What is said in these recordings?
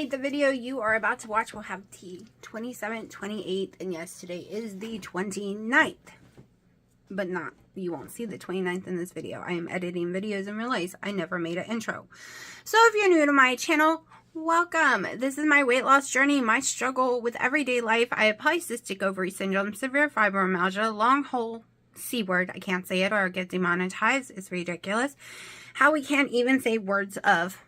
tonight, the video you are about to watch will have the 27th, 28th, and yes, today is the 29th. But not, you won't see the 29th in this video. I am editing videos and realize I never made an intro. So if you're new to my channel, welcome. This is my weight loss journey, my struggle with everyday life. I have polycystic ovary syndrome, severe fibromyalgia, long haul C word. I can't say it or I'll get demonetized. It's ridiculous. How we can't even say words of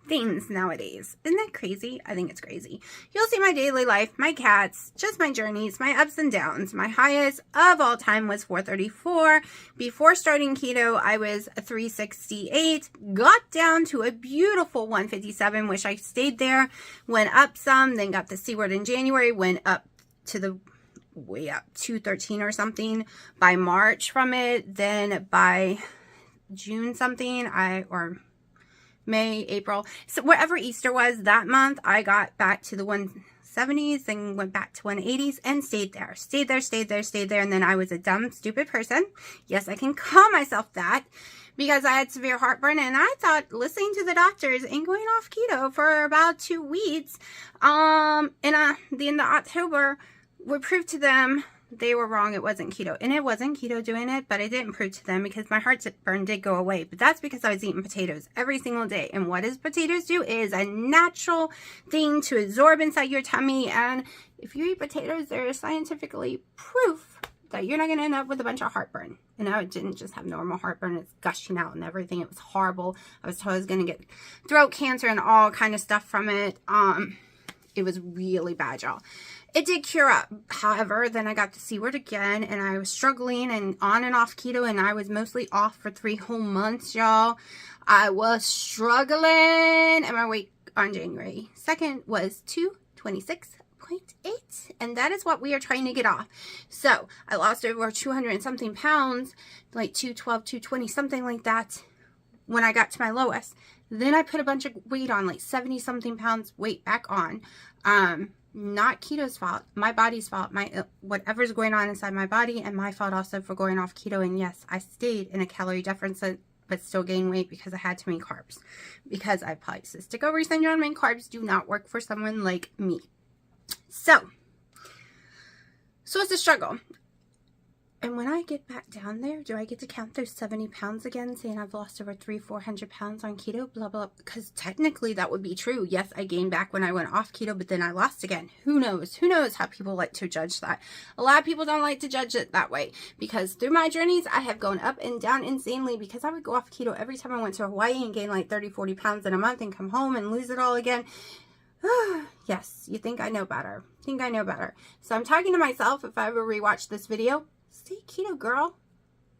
things nowadays. Isn't that crazy? I think it's crazy. You'll see my daily life, my cats, just my journeys, my ups and downs. My highest of all time was 434. Before starting keto, I was a 368. Got down to a beautiful 157. Wish I stayed there. Went up some, then got the C word in January. Went up to the way up 213 or something by March from it. Then by June something, or May, April, so wherever Easter was that month, I got back to the 170s and went back to 180s and stayed there. And then I was a dumb, stupid person. Yes, I can call myself that because I had severe heartburn and I thought listening to the doctors and going off keto for about 2 weeks in the end of October would prove to them they were wrong. It wasn't keto. And it wasn't keto doing it, but I didn't prove to them because my heartburn did go away. But that's because I was eating potatoes every single day. And what does potatoes do? It is a natural thing to absorb inside your tummy. And if you eat potatoes, there is scientifically proof that you're not going to end up with a bunch of heartburn. And I didn't just have normal heartburn. It's gushing out and everything. It was horrible. I was told I was going to get throat cancer and all kind of stuff from it. It was really bad, y'all. It did cure up. However, then I got the C word again, and I was struggling and on and off keto, and I was mostly off for 3 whole months, y'all. I was struggling, and my weight on January 2nd was 226.8, and that is what we are trying to get off. So I lost over 200 and something pounds, like 212, 220, something like that, when I got to my lowest. Then I put a bunch of weight on, like 70 something pounds weight back on. Not keto's fault, my body's fault, my whatever's going on inside my body, and my fault also for going off keto. And yes, I stayed in a calorie deficit but still gained weight because I had too many carbs, because I have polycystic ovary syndrome and carbs do not work for someone like me. So it's a struggle. And when I get back down there, do I get to count those 70 pounds again, saying I've lost over 400 pounds on keto, blah, blah, because technically that would be true. Yes, I gained back when I went off keto, but then I lost again. Who knows? Who knows how people like to judge that? A lot of people don't like to judge it that way, because through my journeys, I have gone up and down insanely, because I would go off keto every time I went to Hawaii and gain like 30, 40 pounds in a month and come home and lose it all again. Yes, you think I know better. So I'm talking to myself if I ever rewatch this video. Stay keto, girl.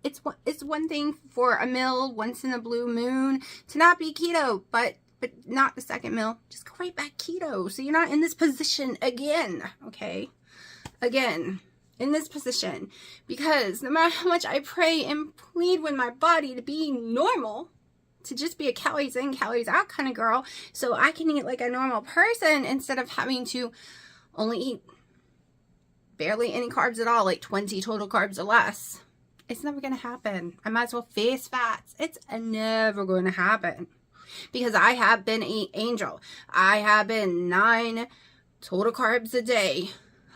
It's one thing for a meal once in a blue moon to not be keto, but not the second meal. Just go right back keto, so you're not in this position again. Okay, again in this position, because no matter how much I pray and plead with my body to be normal, to just be a calories in, calories out kind of girl, so I can eat like a normal person instead of having to only eat barely any carbs at all, like 20 total carbs or less. It's never going to happen. I might as well face fats. It's never going to happen, because I have been an angel. I have been 9 total carbs a day.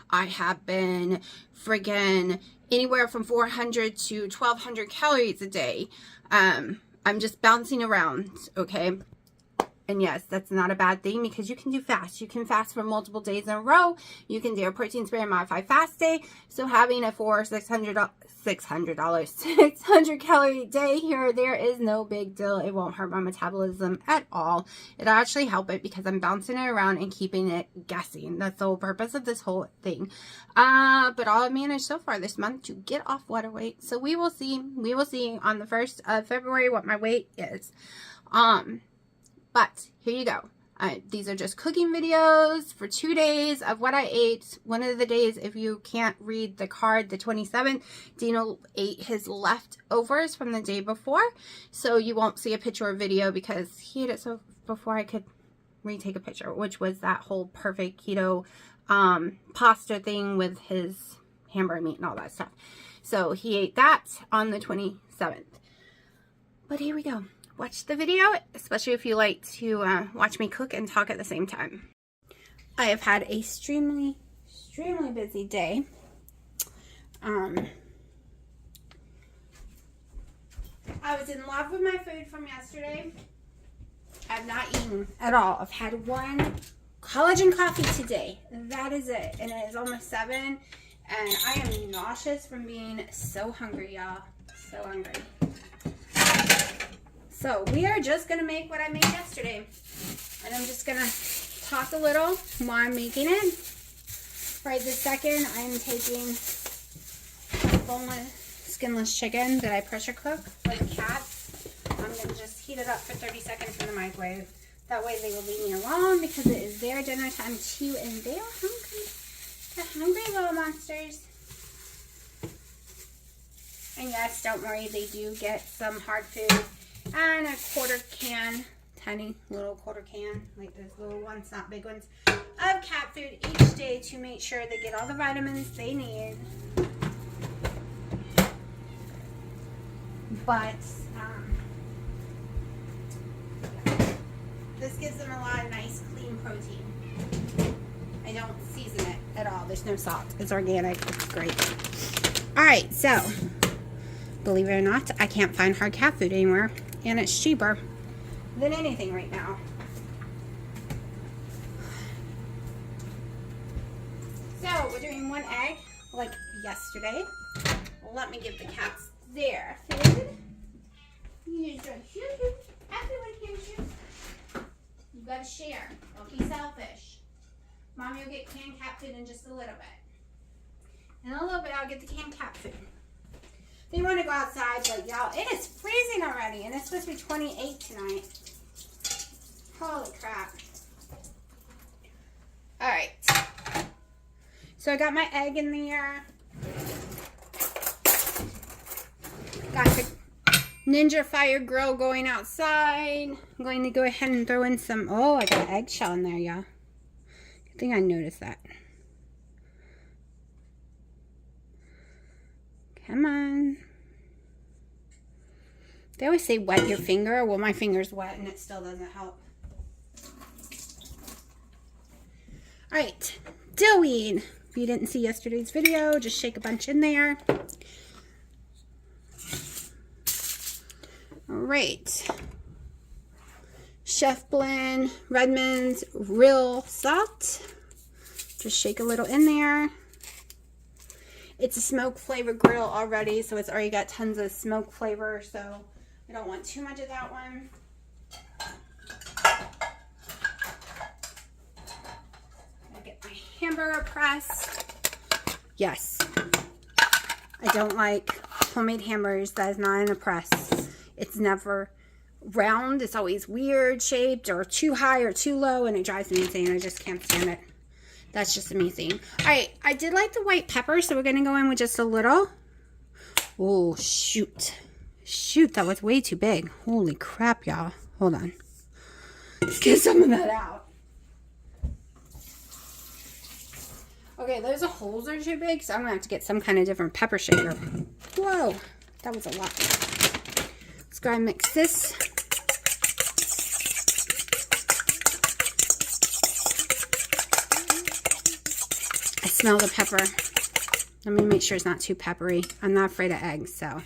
I have been friggin' anywhere from 400 to 1200 calories a day. I'm just bouncing around, okay? And yes, that's not a bad thing, because you can do fast. You can fast for multiple days in a row. You can do a protein spray and modified fast day. So having a 600 calorie day here or there is no big deal. It won't hurt my metabolism at all. It'll actually help it, because I'm bouncing it around and keeping it guessing. That's the whole purpose of this whole thing. But all I've managed so far this month to get off water weight. So we will see. We will see on the 1st of February what my weight is. But here you go. These are just cooking videos for 2 days of what I ate. One of the days, if you can't read the card, the 27th, Dino ate his leftovers from the day before. So you won't see a picture or video, because he ate it so before I could retake a picture, which was that whole perfect keto pasta thing with his hamburger meat and all that stuff. So he ate that on the 27th. But here we go. Watch the video, especially if you like to watch me cook and talk at the same time. I have had a extremely busy day. I was in love with my food from yesterday. I've not eaten at all. I've had one collagen coffee today. That is it. And it is almost 7. And I am nauseous from being so hungry, y'all. So hungry. So we are just going to make what I made yesterday. And I'm just going to talk a little while I'm making it. Right this second, I'm taking boneless, skinless chicken that I pressure cook for the cats. I'm going to just heat it up for 30 seconds in the microwave. That way they will leave me alone because it is their dinner time too, and they are hungry. They're hungry little monsters. And yes, don't worry, they do get some hard food and a quarter can, tiny little quarter can, like those little ones, not big ones, of cat food each day to make sure they get all the vitamins they need. But this gives them a lot of nice, clean protein. I don't season it at all. There's no salt. It's organic. It's great. All right, so believe it or not, I can't find hard cat food anywhere, and it's cheaper than anything right now. So we're doing 1 egg like yesterday. Let me give the cats their food. You just shoot. Everyone can shoot. You gotta share. Don't be selfish. Mommy will get canned cat food in just a little bit. In a little bit, I'll get the canned cat food. They want to go outside, but y'all, it is freezing already, and it's supposed to be 28 tonight. Holy crap. All right. So I got my egg in there. Got the Ninja Fire Grill going outside. I'm going to go ahead and throw in some, oh, I got an eggshell in there, y'all. I think I noticed that. Come on. They always say wet your finger. Well, my finger's wet and it still doesn't help. All right, dill weed. If you didn't see yesterday's video, just shake a bunch in there. All right. Chef Blend Redmond's Real Salt. Just shake a little in there. It's a smoke flavor grill already, so it's already got tons of smoke flavor, so I don't want too much of that one. I get my hamburger press. Yes. I don't like homemade hamburgers that is not in a press. It's never round. It's always weird shaped or too high or too low, and it drives me insane. I just can't stand it. That's just amazing. All right, I did like the white pepper, so we're going to go in with just a little. Oh, shoot. Shoot, that was way too big. Holy crap, y'all. Hold on. Let's get some of that out. Okay, those holes are too big, so I'm going to have to get some kind of different pepper shaker. Whoa, that was a lot. Let's go and mix this. I smell the pepper. Let me make sure it's not too peppery. I'm not afraid of eggs, so.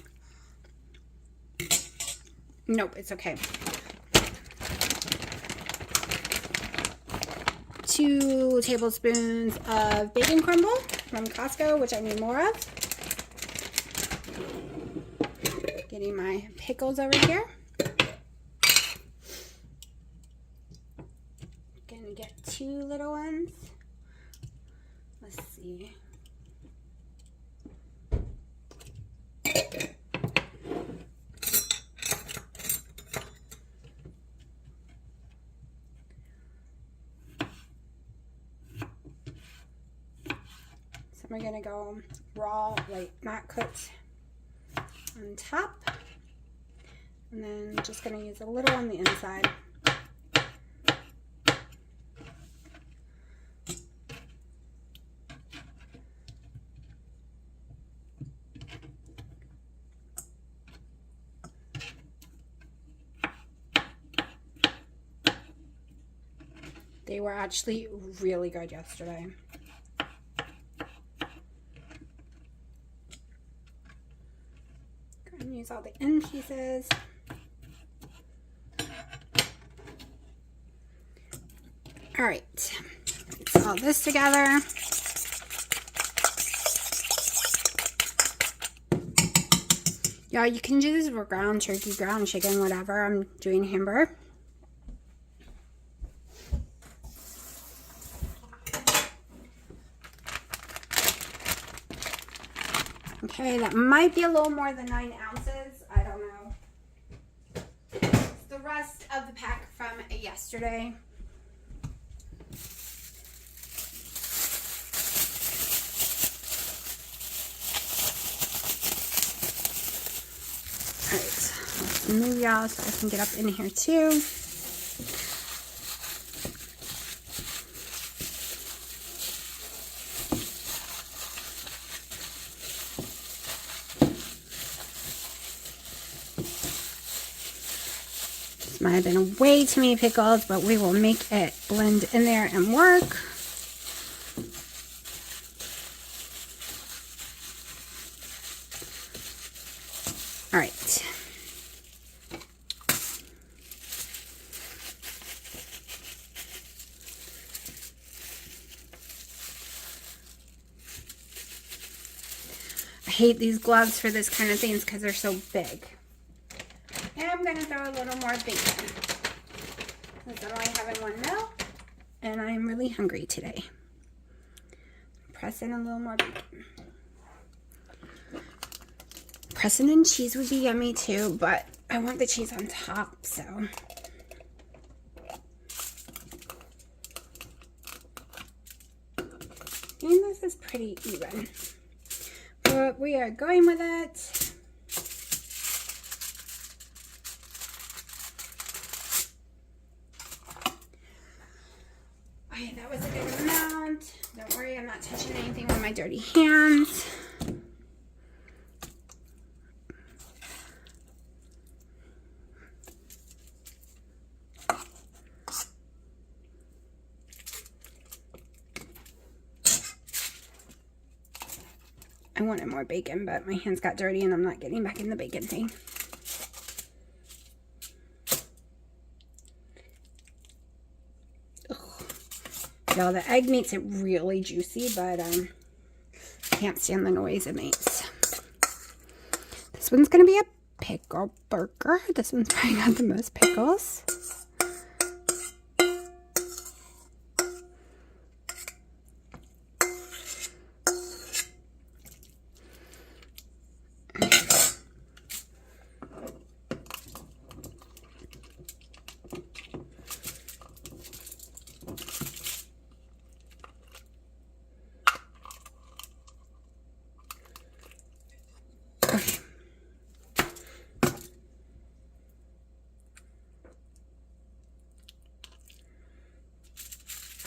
Nope, it's okay. 2 tablespoons of bacon crumble from Costco, which I need more of. Getting my pickles over here. Gonna get 2 little ones. Let's see. So we're gonna go raw, like not cooked on top. And then just gonna use a little on the inside. They were actually really good yesterday. Go ahead and use all the end pieces. All right, mix all this together. Yeah, you can do this for ground turkey, ground chicken, whatever. I'm doing hamburger. Okay, that might be a little more than 9 ounces. I don't know. It's the rest of the pack from yesterday. Alright, let's move y'all so I can get up in here too. This might have been way too many pickles, but we will make it blend in there and work. All right. I hate these gloves for this kind of things because they're so big. And I'm going to throw a little more bacon. Because I'm only having 1 meal. And I'm really hungry today. Press in a little more bacon. Pressing in cheese would be yummy too, but I want the cheese on top, so. And this is pretty even. But we are going with it. Okay, that was a good amount. Don't worry, I'm not touching anything with my dirty hands. I wanted more bacon, but my hands got dirty and I'm not getting back in the bacon thing. Y'all, the egg makes it really juicy, but I can't stand the noise it makes. This one's going to be a pickle burger. This one's probably got the most pickles.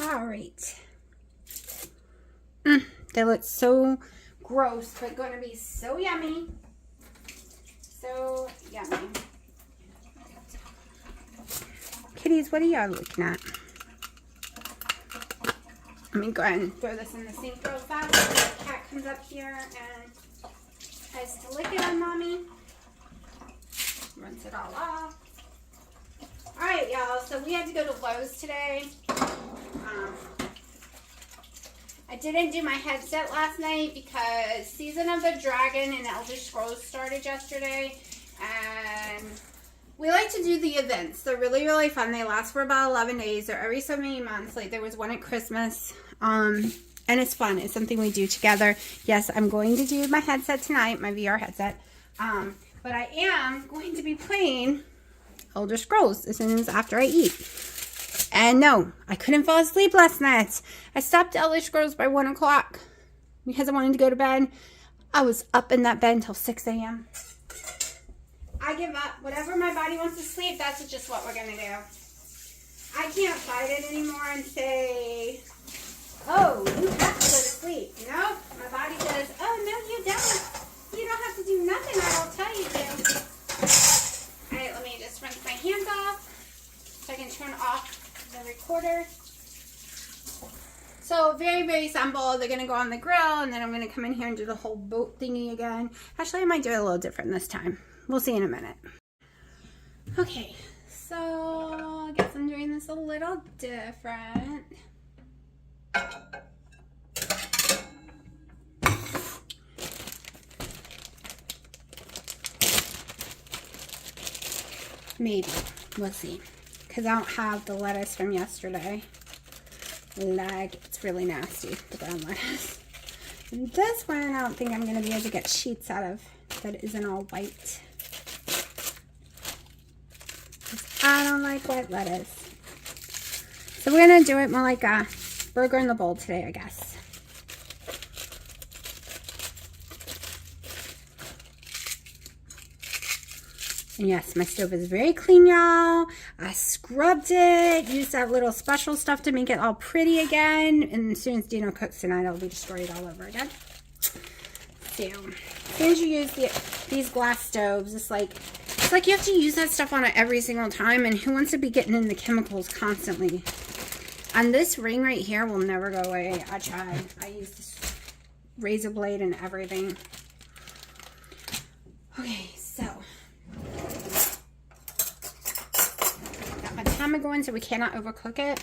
All right. They look so gross, but going to be so yummy. So yummy. Kitties, what are y'all looking at? Let me go ahead and throw this in the sink real fast before the cat comes up here and tries to lick it on mommy. Rinse it all off. Alright, y'all, so we had to go to Lowe's today. I didn't do my headset last night because Season of the Dragon and Elder Scrolls started yesterday, and we like to do the events. They're really, really fun. They last for about 11 days. They're every so many months. Like there was one at Christmas, and it's fun. It's something we do together. Yes, I'm going to do my headset tonight, my VR headset, but I am going to be playing Elder Scrolls as soon as after I eat. And no, I couldn't fall asleep last night. I stopped Elder Scrolls by 1 o'clock because I wanted to go to bed. I was up in that bed until 6 a.m. I give up. Whatever my body wants to sleep, that's just what we're going to do. I can't fight it anymore and say, oh, you have to go to sleep. No, my body says, oh, no, you don't. You don't have to do nothing. I will tell you to. All right, let me just rinse my hands off so I can turn off the recorder. So very, very simple. They're going to go on the grill, and then I'm going to come in here and do the whole boat thingy again. Actually, I might do it a little different this time. We'll see in a minute. Okay, so I guess I'm doing this a little different. Maybe. We'll see. Because I don't have the lettuce from yesterday. Like, it's really nasty, the brown lettuce. And this one, I don't think I'm going to be able to get sheets out of that isn't all white. I don't like white lettuce. So we're going to do it more like a burger in the bowl today, I guess. And yes, my stove is very clean, y'all. I scrubbed it, used that little special stuff to make it all pretty again. And as soon as Dino cooks tonight, it'll be destroyed all over again. So, as soon as you use these glass stoves, it's like you have to use that stuff on it every single time. And who wants to be getting in the chemicals constantly? And this ring right here will never go away. I tried. I used this razor blade and everything. Okay, so. Time going so we cannot overcook it.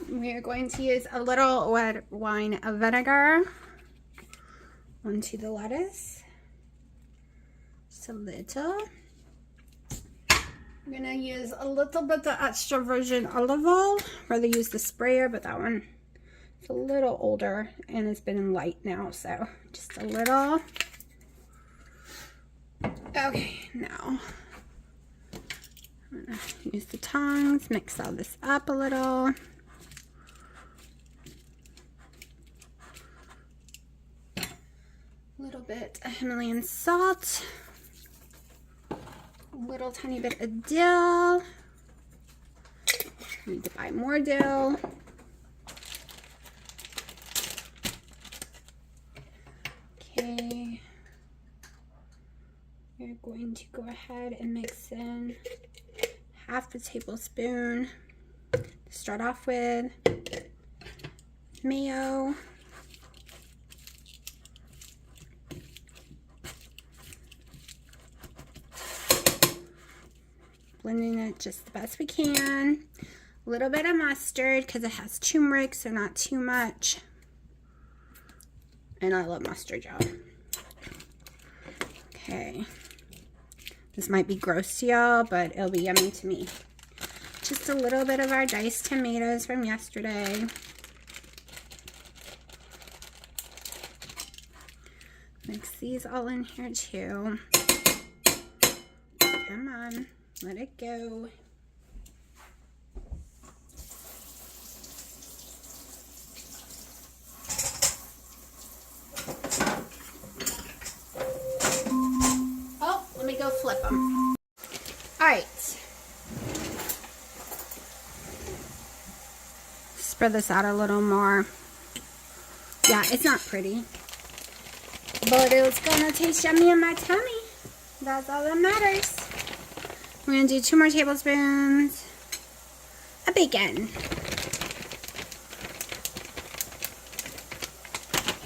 We are going to use a little red wine vinegar onto the lettuce. Just a little. I'm going to use a little bit of extra virgin olive oil. Rather use the sprayer, but that one is a little older and it's been in light now, so just a little. Okay, now I'm going to use the tongs, mix all this up a little. A little bit of Himalayan salt. A little tiny bit of dill. I need to buy more dill. Okay. We're going to go ahead and mix in half a tablespoon to start off with. Mayo. Blending it just the best we can. A little bit of mustard because it has turmeric, so not too much. And I love mustard, y'all. Okay. This might be gross to y'all, but it'll be yummy to me. Just a little bit of our diced tomatoes from yesterday. Mix these all in here too. Come on, let it go. Go flip them. All right. Spread this out a little more. Yeah, it's not pretty, but it's gonna taste yummy in my tummy. That's all that matters. We're gonna do 2 more tablespoons of bacon.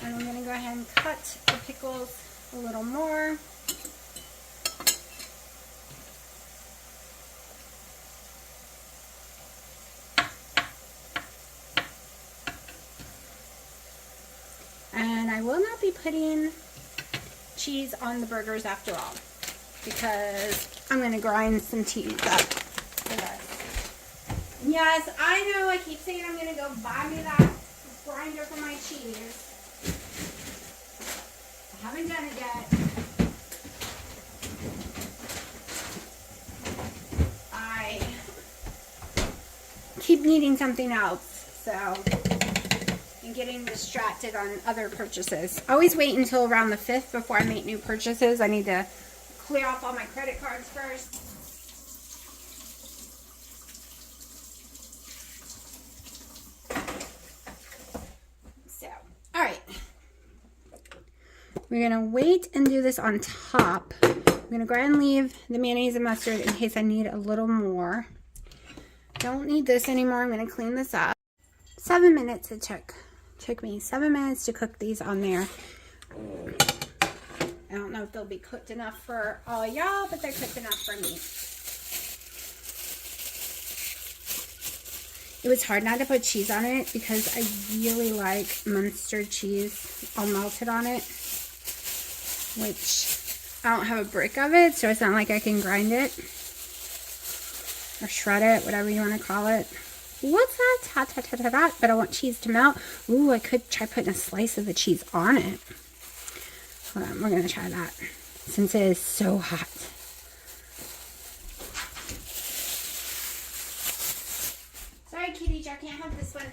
And I'm gonna go ahead and cut the pickles a little more. And I will not be putting cheese on the burgers after all, because I'm going to grind some cheese up for this. Yes, I know I keep saying I'm going to go buy me that grinder for my cheese. I haven't done it yet. I keep needing something else, so... and getting distracted on other purchases. I always wait until around the 5th before I make new purchases. I need to clear off all my credit cards first. So, all right. We're gonna wait and do this on top. I'm gonna go ahead and leave the mayonnaise and mustard in case I need a little more. don't need this anymore. I'm going to clean this up. 7 minutes it took me 7 minutes to cook these on there. I don't know if they'll be cooked enough for all y'all, but they're cooked enough for me. It was hard not to put cheese on it because I really like Munster cheese all melted on it, which I don't have a brick of it, so it's not like I can grind it or shred it, whatever you want to call it. What's that? Hot, hot, hot, hot, hot. But I want cheese to melt. Ooh, I could try putting a slice of the cheese on it. Hold on, we're going to try that since it is so hot. Sorry, kitty, I can't have this one.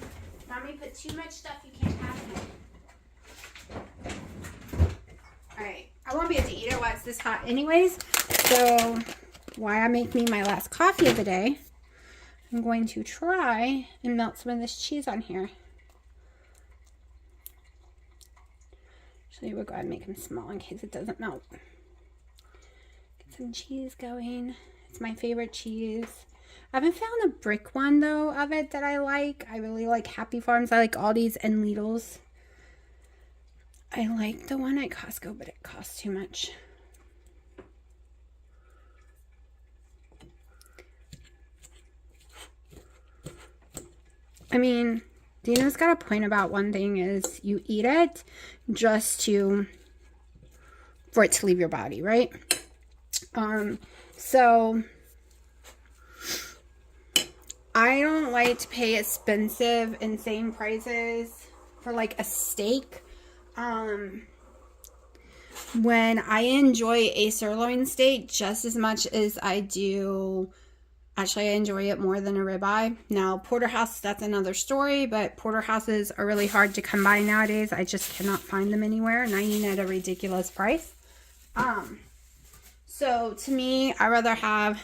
Mommy put too much stuff, you can't have it. Alright, I won't be able to eat it while it's this hot anyways. So, while I make me my last coffee of the day, I'm going to try and melt some of this cheese on here. Actually, we'll go ahead and make them small in case it doesn't melt. Get some cheese going. It's my favorite cheese. I haven't found a brick one, though, of it that I like. I really like Happy Farms. I like Aldi's and Lidl's. I like the one at Costco, but it costs too much. I mean, Dina's got a point about one thing is you eat it just for it to leave your body, right? So I don't like to pay expensive, insane prices for like a steak. When I enjoy a sirloin steak just as much as I do, actually I enjoy it more than a ribeye. Now porterhouse, that's another story, but porterhouses are really hard to come by nowadays. I just cannot find them anywhere, and I mean at a ridiculous price. So to me, I rather have,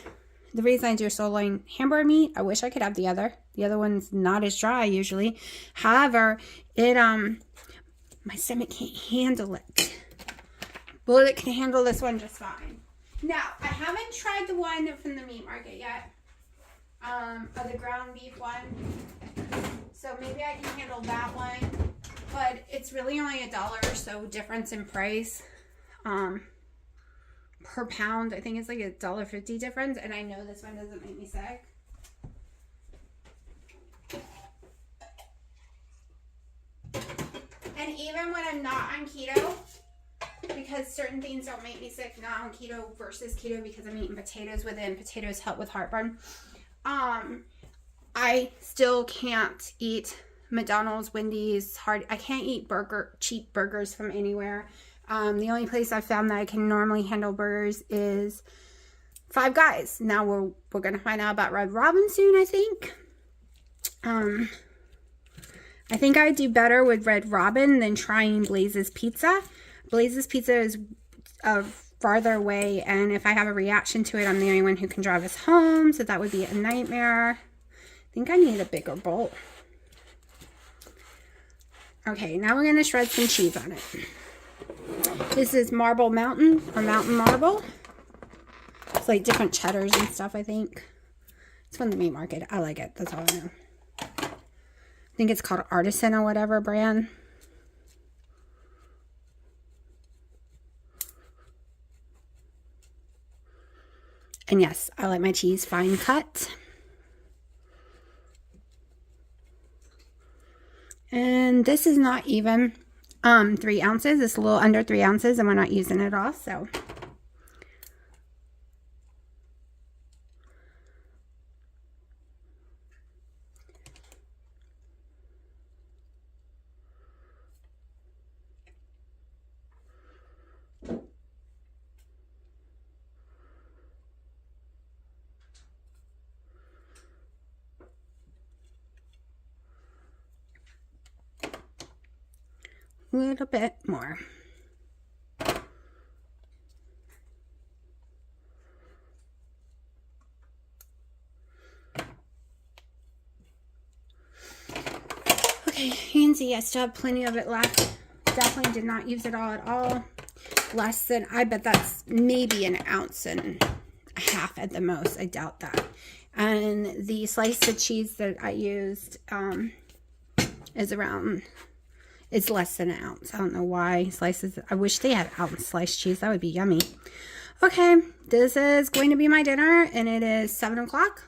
the reason I do sirloin hamburger meat, I wish I could have the other one's not as dry usually. However, it my stomach can't handle it. Well, it can handle this one just fine. Now, I haven't tried the one from the meat market yet. Or the ground beef one. So maybe I can handle that one. But it's really only $1 or so difference in price. Per pound. I think it's like $1.50 difference. And I know this one doesn't make me sick. And even when I'm not on keto, because certain things don't make me sick, not on keto versus keto, because I'm eating potatoes with it, and potatoes help with heartburn. I still can't eat McDonald's, Wendy's, I can't eat cheap burgers from anywhere. The only place I've found that I can normally handle burgers is Five Guys. Now we're gonna find out about Red Robin soon, I think. I think I'd do better with Red Robin than trying Blaze's Pizza. Blaze's Pizza is farther away, and if I have a reaction to it, I'm the only one who can drive us home, so that would be a nightmare. I think I need a bigger bowl. Okay, now we're going to shred some cheese on it. This is Marble Mountain, or Mountain Marble. It's like different cheddars and stuff, I think. It's from the meat market. I like it. That's all I know. I think it's called Artisan or whatever brand. And yes, I like my cheese fine cut. And this is not even 3 ounces. It's a little under 3 ounces, and we're not using it all, so. A little bit more. Okay, you can see I still have plenty of it left. Definitely did not use it all at all. Less than, I bet that's maybe 1.5 ounces at the most. I doubt that. And the slice of cheese that I used is around, it's less than an ounce. I don't know why slices. I wish they had ounce sliced cheese. That would be yummy. Okay, this is going to be my dinner, and it is 7 o'clock.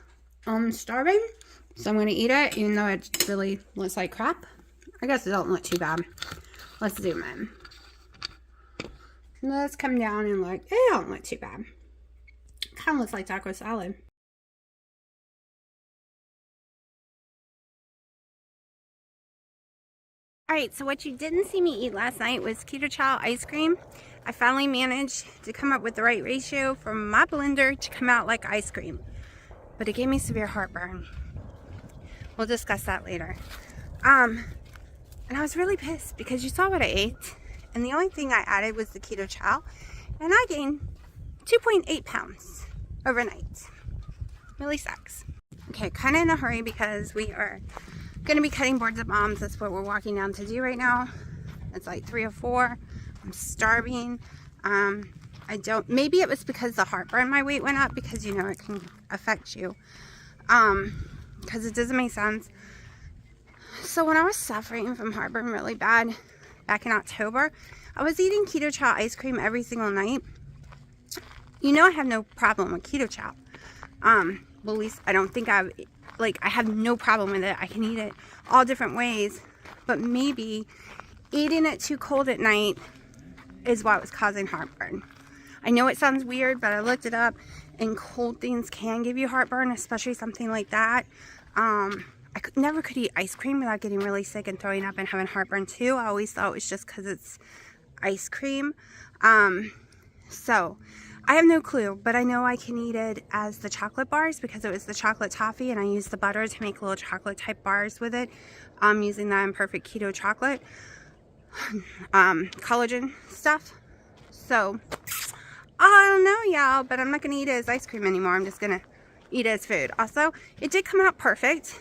I'm starving, so I'm going to eat it, even though it really looks like crap. I guess it don't look too bad. Let's zoom in. Let's come down and look. It don't look too bad. Kind of looks like taco salad. Alright, so what you didn't see me eat last night was Keto Chow ice cream. I finally managed to come up with the right ratio for my blender to come out like ice cream. But it gave me severe heartburn. We'll discuss that later. And I was really pissed because you saw what I ate. And the only thing I added was the Keto Chow. And I gained 2.8 pounds overnight. Really sucks. Okay, kind of in a hurry because we are going to be cutting boards at Mom's. That's what we're walking down to do right now. It's like 3 or 4. I'm starving. Maybe it was because the heartburn, my weight went up, because you know it can affect you. Because it doesn't make sense. So when I was suffering from heartburn really bad back in October, I was eating Keto Chow ice cream every single night. You know I have no problem with Keto Chow. Well, at least I don't think I have no problem with it. I can eat it all different ways. But maybe eating it too cold at night is what was causing heartburn. I know it sounds weird, but I looked it up, and cold things can give you heartburn, especially something like that. I never could eat ice cream without getting really sick and throwing up and having heartburn too. I always thought it was just because it's ice cream. So I have no clue, but I know I can eat it as the chocolate bars because it was the chocolate toffee, and I used the butter to make little chocolate type bars with it. I'm using that Imperfect Keto chocolate, collagen stuff. So I don't know, y'all, but I'm not going to eat it as ice cream anymore. I'm just going to eat it as food. Also, it did come out perfect.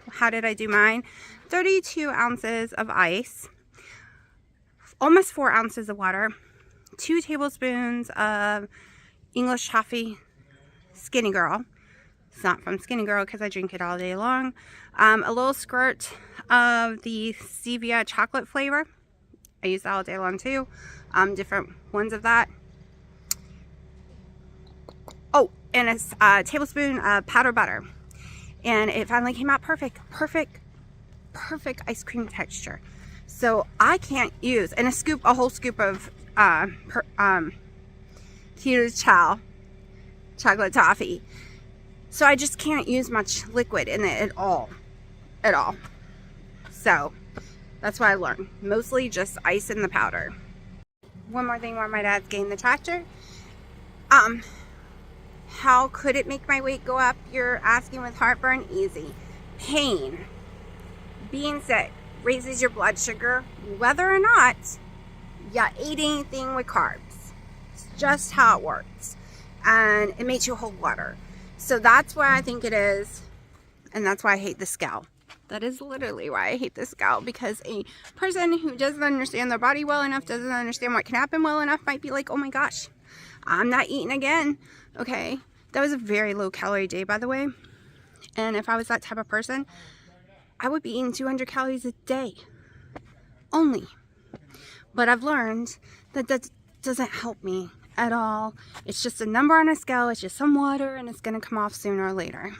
How did I do mine? 32 ounces of ice, almost 4 ounces of water, 2 tablespoons of English toffee Skinny Girl. It's not from Skinny Girl because I drink it all day long. A little squirt of the stevia chocolate flavor. I use that all day long too. Different ones of that. Oh, and a tablespoon of powdered butter. And it finally came out perfect ice cream texture. So I can't use, and a whole scoop of Keto Chow chocolate toffee. So I just can't use much liquid in it at all. So that's what I learned. Mostly just ice in the powder. One more thing while my dad's getting the tractor. How could it make my weight go up? You're asking with heartburn? Easy. Pain. Being sick raises your blood sugar, whether or not you ate anything with carbs. It's just how it works. And it makes you hold water. So that's why I think it is. And that's why I hate the scale. That is literally why I hate the scale. Because a person who doesn't understand their body well enough, doesn't understand what can happen well enough, might be like, oh my gosh, I'm not eating again. Okay, that was a very low calorie day, by the way. And if I was that type of person, I would be eating 200 calories a day. Only. But I've learned that that doesn't help me at all. It's just a number on a scale. It's just some water, and it's going to come off sooner or later.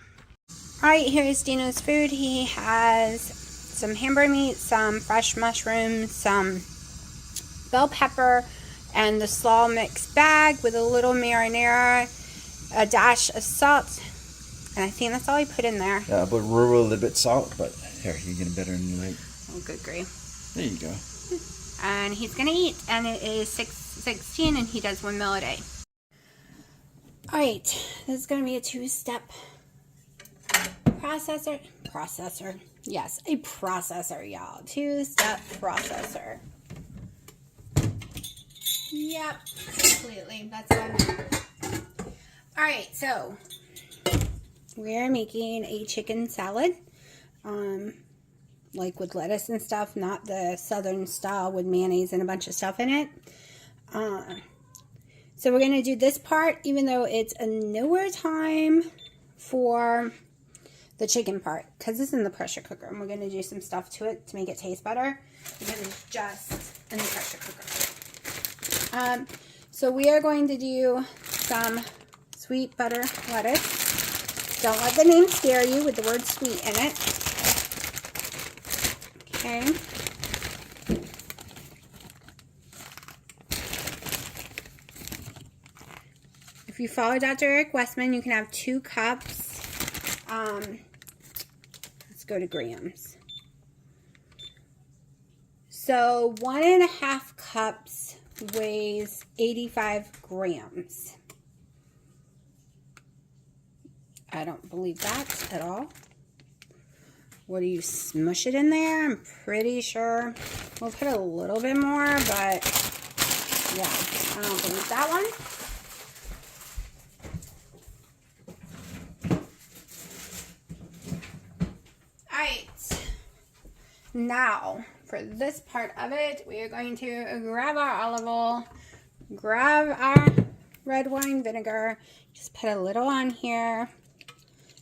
Alright, here's Dino's food. He has some hamburger meat, some fresh mushrooms, some bell pepper, and the slaw mix bag with a little marinara, a dash of salt, and I think that's all he put in there. Yeah, but we're a little bit salt, but here, you get better than you like. Oh, good grief. There you go. And he's gonna eat, and it is 6:16, and he does 1 meal a day. Alright, this is gonna be a 2-step processor. Yes, a processor, y'all. 2-step processor. Yep, completely. That's what I meant. Alright, so we're making a chicken salad. Like with lettuce and stuff, not the southern style with mayonnaise and a bunch of stuff in it. So we're going to do this part, even though it's a nowhere time for the chicken part, because it's in the pressure cooker, and we're going to do some stuff to it to make it taste better, because it's just in the pressure cooker. So we are going to do some sweet butter lettuce. Don't let the name scare you with the word sweet in it. Okay. If you follow Dr. Eric Westman, you can have 2 cups. Let's go to grams. So 1.5 cups weighs 85 grams. I don't believe that at all. What do you smush it in there? I'm pretty sure we'll put a little bit more, but yeah, I don't believe that one. Now, for this part of it, we are going to grab our olive oil, grab our red wine vinegar, just put a little on here.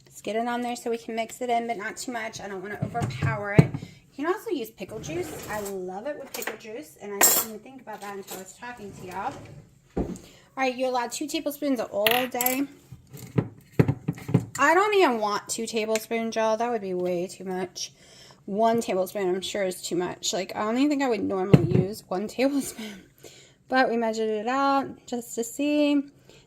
Let's get it on there so we can mix it in, but not too much. I don't want to overpower it. You can also use pickle juice. I love it with pickle juice, and I didn't even think about that until I was talking to y'all. All right, you're allowed 2 tablespoons of oil a day. I don't even want 2 tablespoons, y'all. That would be way too much. 1 tablespoon, I'm sure, is too much. Like, I don't even think I would normally use 1 tablespoon. But we measured it out just to see.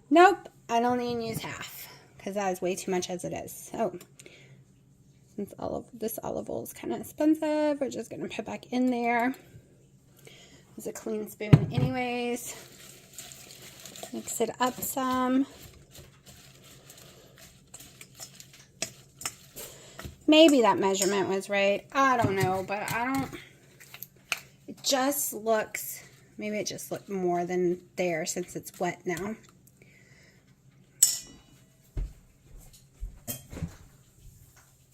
Nope, I don't even use half, because that is way too much as it is. So, since this olive oil is kind of expensive, we're just going to put back in there. It's a clean spoon anyways. Mix it up some. Maybe that measurement was right. I don't know, but it just looks, maybe it just looked more than there since it's wet now.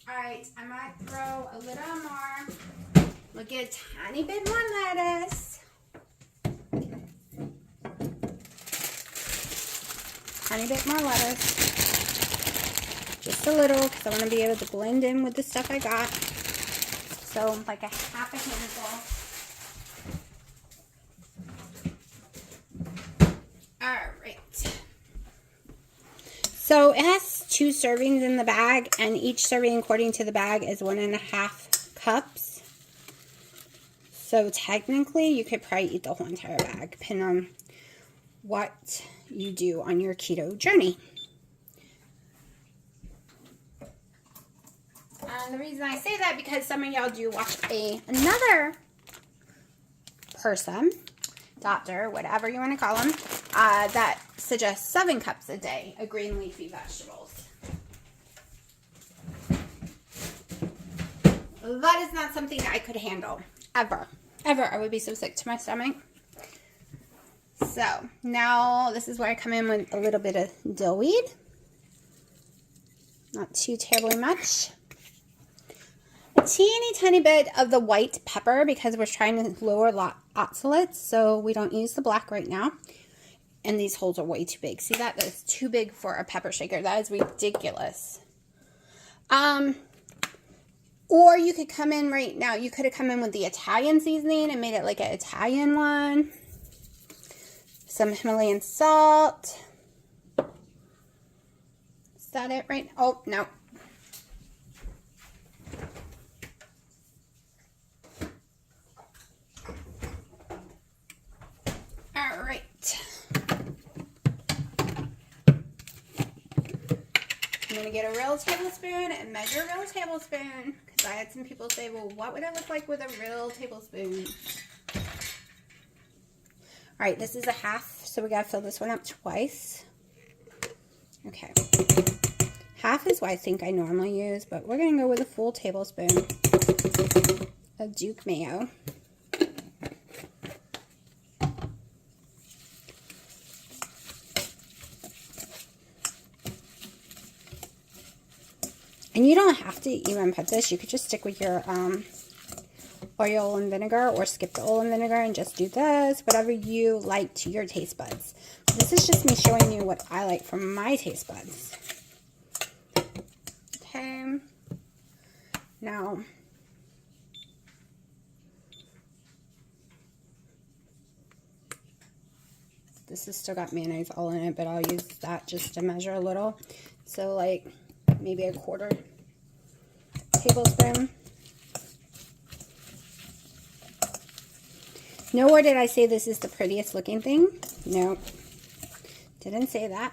Alright, I might throw a little more. We'll get a tiny bit more lettuce. Tiny bit more lettuce. Just a little, because I want to be able to blend in with the stuff I got. So, like a half a handful. Alright. So, it has 2 servings in the bag, and each serving, according to the bag, is 1.5 cups. So, technically, you could probably eat the whole entire bag, depending on what you do on your keto journey. And the reason I say that, because some of y'all do watch another person, doctor, whatever you want to call them, that suggests 7 cups a day of green leafy vegetables. That is not something I could handle, ever. Ever. I would be so sick to my stomach. So, now this is where I come in with a little bit of dill weed. Not too terribly much. A teeny tiny bit of the white pepper, because we're trying to lower oxalates, so we don't use the black right now. And these holes are way too big. See that? That is too big for a pepper shaker. That is ridiculous. Or you could come in right now. You could have come in with the Italian seasoning and made it like an Italian one. Some Himalayan salt. Is that it right? Oh, no. All right. I'm going to get a real tablespoon and measure a real tablespoon, because I had some people say, well, what would it look like with a real tablespoon? All right, this is a half, so we got to fill this one up twice. Okay. Half is what I think I normally use, but we're going to go with a full tablespoon of Duke mayo. And you don't have to even put this. You could just stick with your oil and vinegar, or skip the oil and vinegar and just do this. Whatever you like to your taste buds. This is just me showing you what I like from my taste buds. Okay. Now, this has still got mayonnaise all in it, but I'll use that just to measure a little. So like maybe a 1/4 tablespoon. Nowhere did I say this is the prettiest looking thing. No, didn't say that.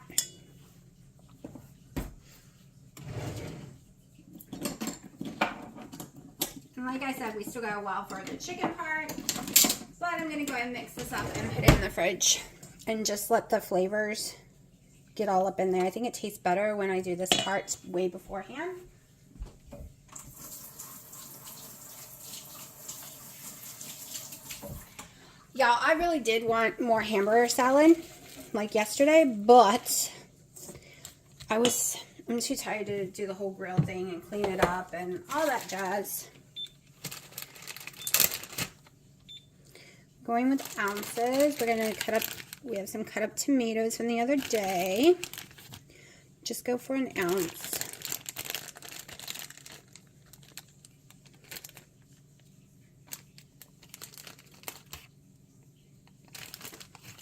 And like I said, we still got a while for the chicken part, but I'm gonna go ahead and mix this up and put it in the fridge and just let the flavors get all up in there. I think it tastes better when I do this part way beforehand. Y'all, I really did want more hamburger salad like yesterday, but I'm too tired to do the whole grill thing and clean it up and all that jazz. Going with ounces, we're gonna cut up, we have some cut up tomatoes from the other day. Just go for 1 ounce.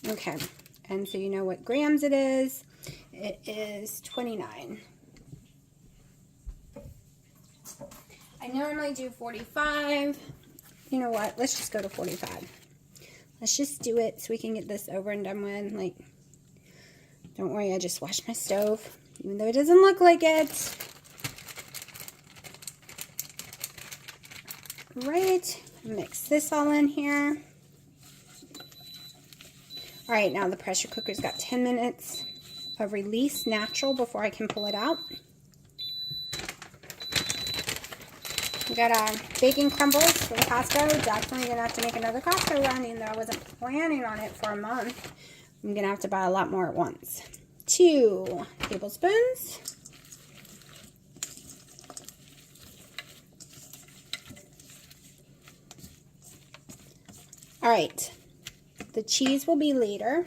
Okay, and so you know what grams it is. It is 29. I normally do 45. You know what? Let's just go to 45. Let's just do it so we can get this over and done with. Like, don't worry, I just washed my stove, even though it doesn't look like it. Right, mix this all in here. All right, now the pressure cooker's got 10 minutes of release natural before I can pull it out. We got bacon crumbles from Costco. Definitely gonna have to make another Costco run, even though I wasn't planning on it for a month. I'm gonna have to buy a lot more at once. 2 tablespoons. All right. The cheese will be later,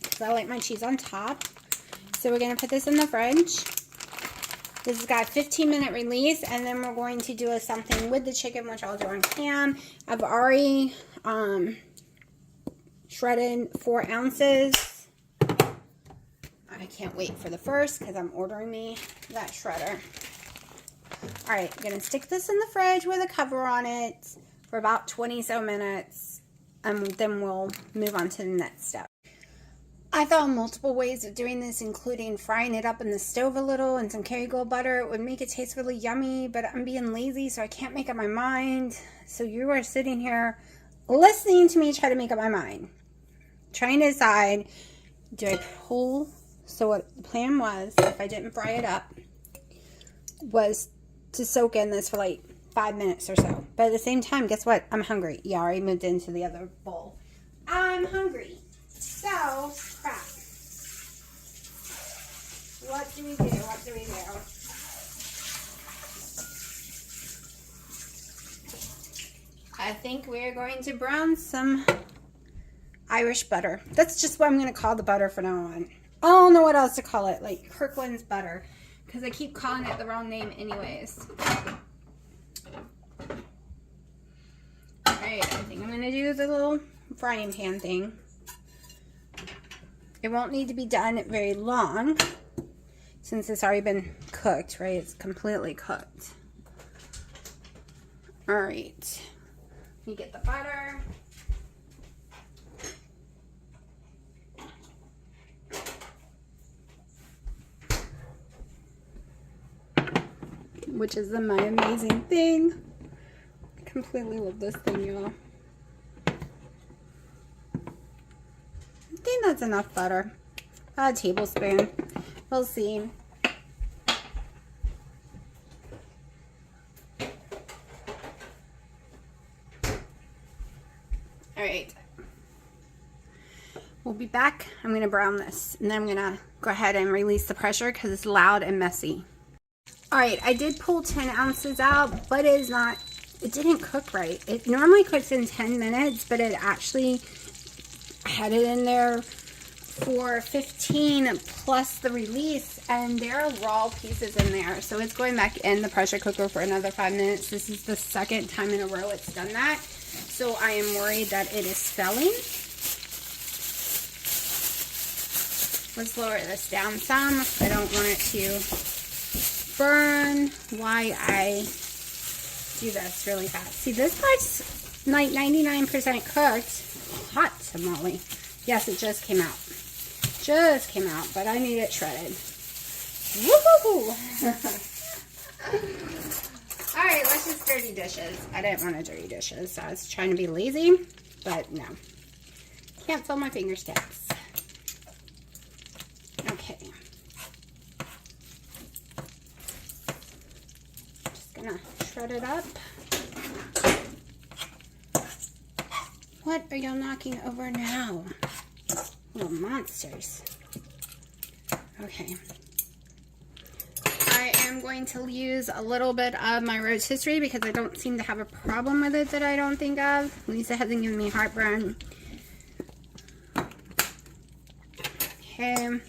because I like my cheese on top. So we're going to put this in the fridge. This has got a 15-minute release, and then we're going to do something with the chicken, which I'll do on cam. I've already shredded 4 ounces. I can't wait for the first, because I'm ordering me that shredder. All right, I'm going to stick this in the fridge with a cover on it for about 20 so minutes. And then we'll move on to the next step. I thought of multiple ways of doing this, including frying it up in the stove a little and some Kerrygold butter. It would make it taste really yummy, but I'm being lazy, so I can't make up my mind. So you are sitting here listening to me try to make up my mind. Trying to decide, do I pull? So what the plan was, if I didn't fry it up, was to soak in this for like 5 minutes or so. But at the same time, guess what? I'm hungry. Yeah, I already moved into the other bowl. I'm hungry. So, crap. What do we do? What do we do? I think we're going to brown some Irish butter. That's just what I'm going to call the butter from now on. I don't know what else to call it. Like Kirkland's butter. Because I keep calling it the wrong name anyways. Alright, I think I'm going to do the little frying pan thing. It won't need to be done very long since it's already been cooked, right? It's completely cooked. Alright, you get the butter. Which is my amazing thing. I completely love this thing, y'all. I think that's enough butter. About a tablespoon. We'll see. Alright. We'll be back. I'm going to brown this. And then I'm going to go ahead and release the pressure because it's loud and messy. Alright, I did pull 10 ounces out, but it didn't cook right. It normally cooks in 10 minutes, but it actually had it in there for 15 plus the release, and there are raw pieces in there. So it's going back in the pressure cooker for another 5 minutes. This is the second time in a row it's done that. So I am worried that it is spelling. Let's lower this down some. I don't want it to burn while I do this really fast. See, this part's like 99% cooked. Hot tamale. Yes, it just came out. Just came out, but I need it shredded. Woohoo! Alright, let's just dirty dishes. I didn't want to dirty dishes, so I was trying to be lazy, but no. Can't feel my finger sticks. Okay. Just gonna shred it up. What are y'all knocking over now? Little monsters. Okay. I am going to use a little bit of my rotisserie because I don't seem to have a problem with it that I don't think of. Lisa hasn't given me heartburn. Okay.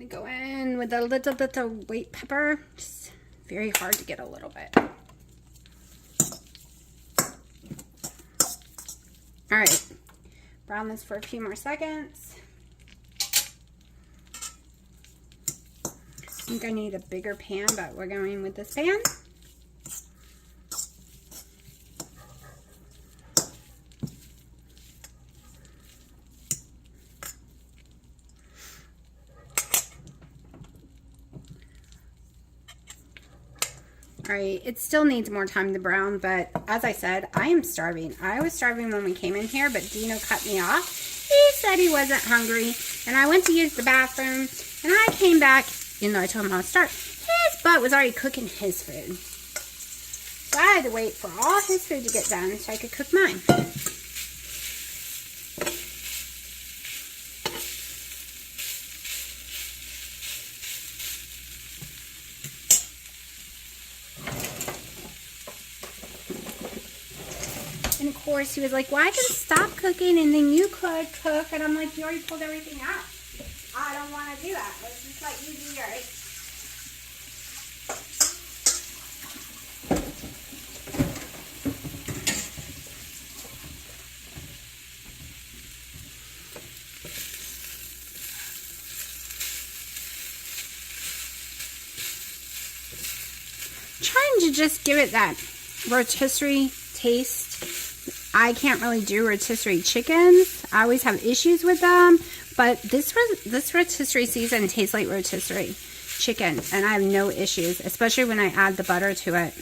Go in with a little white pepper. Just very hard to get a little bit. All right, brown this for a few more seconds. I think I need a bigger pan, but we're going with this pan. Alright, it still needs more time to brown, but as I said, I am starving. I was starving when we came in here, but Dino cut me off. He said he wasn't hungry, and I went to use the bathroom, and I came back, even though I told him I was starving. His butt was already cooking his food. So I had to wait for all his food to get done so I could cook mine. And of course, he was like, well, I can stop cooking and then you could cook. And I'm like, you already pulled everything out. I don't want to do that. Let's just let you do yours. Trying to just give it that rotisserie taste. I can't really do rotisserie chickens. I always have issues with them, but this rotisserie season tastes like rotisserie chicken, and I have no issues, especially when I add the butter to it.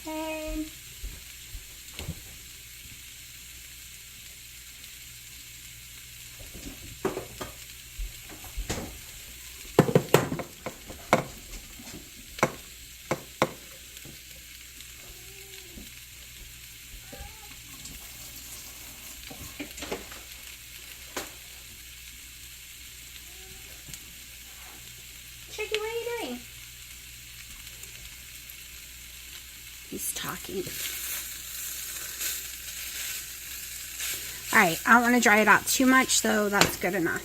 Okay. Chicky, what are you doing? He's talking. Alright, I don't want to dry it out too much, so that's good enough.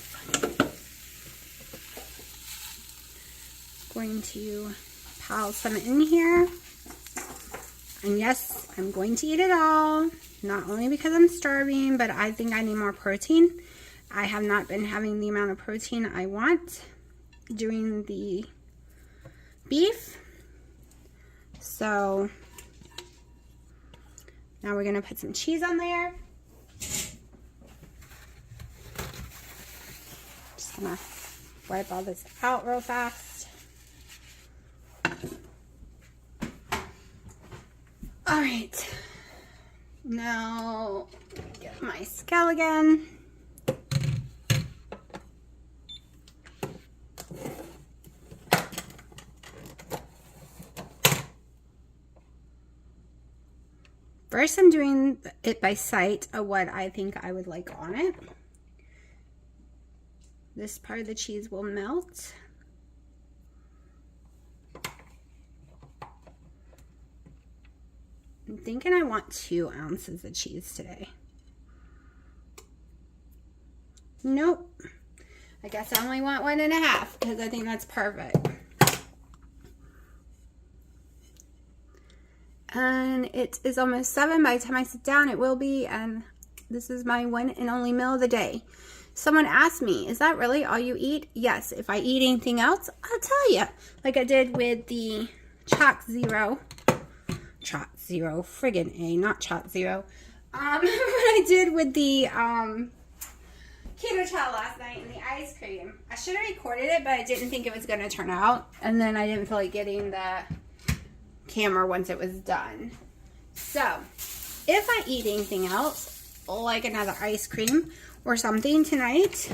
Going to pile some in here. And yes, I'm going to eat it all. Not only because I'm starving, but I think I need more protein. I have not been having the amount of protein I want doing the beef. So now we're going to put some cheese on there. Just going to wipe all this out real fast. All right. Now get my scale again. First, I'm doing it by sight of what I think I would like on it. This part of the cheese will melt. I'm thinking I want 2 ounces of cheese today. Nope. I guess I only want 1.5 because I think that's perfect. And it is almost 7 by the time I sit down. It will be, and this is my one and only meal of the day. Someone asked me, is that really all you eat? Yes. If I eat anything else, I'll tell you. Like I did with the friggin' A, not Chot Zero. What I did with the keto chow last night and the ice cream. I should have recorded it, but I didn't think it was going to turn out. And then I didn't feel like getting the camera once it was done. So, if I eat anything else, like another ice cream or something tonight,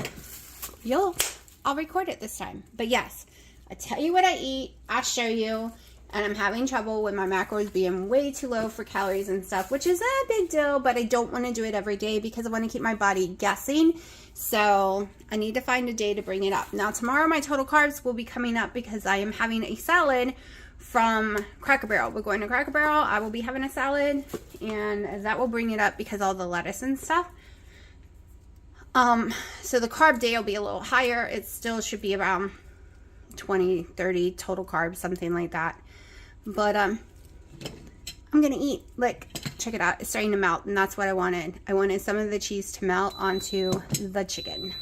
I'll record it this time. But yes, I tell you what I eat, I show you, and I'm having trouble with my macros being way too low for calories and stuff, which is a big deal, but I don't want to do it every day because I want to keep my body guessing. So I need to find a day to bring it up. Now tomorrow my total carbs will be coming up because I am having a salad from Cracker Barrel. We're going to Cracker Barrel. I will be having a salad, and that will bring it up because all the lettuce and stuff. So the carb day will be a little higher. It still should be around 20, 30 total carbs, something like that. But I'm gonna eat. Like, check it out. It's starting to melt, and that's what I wanted. I wanted some of the cheese to melt onto the chicken.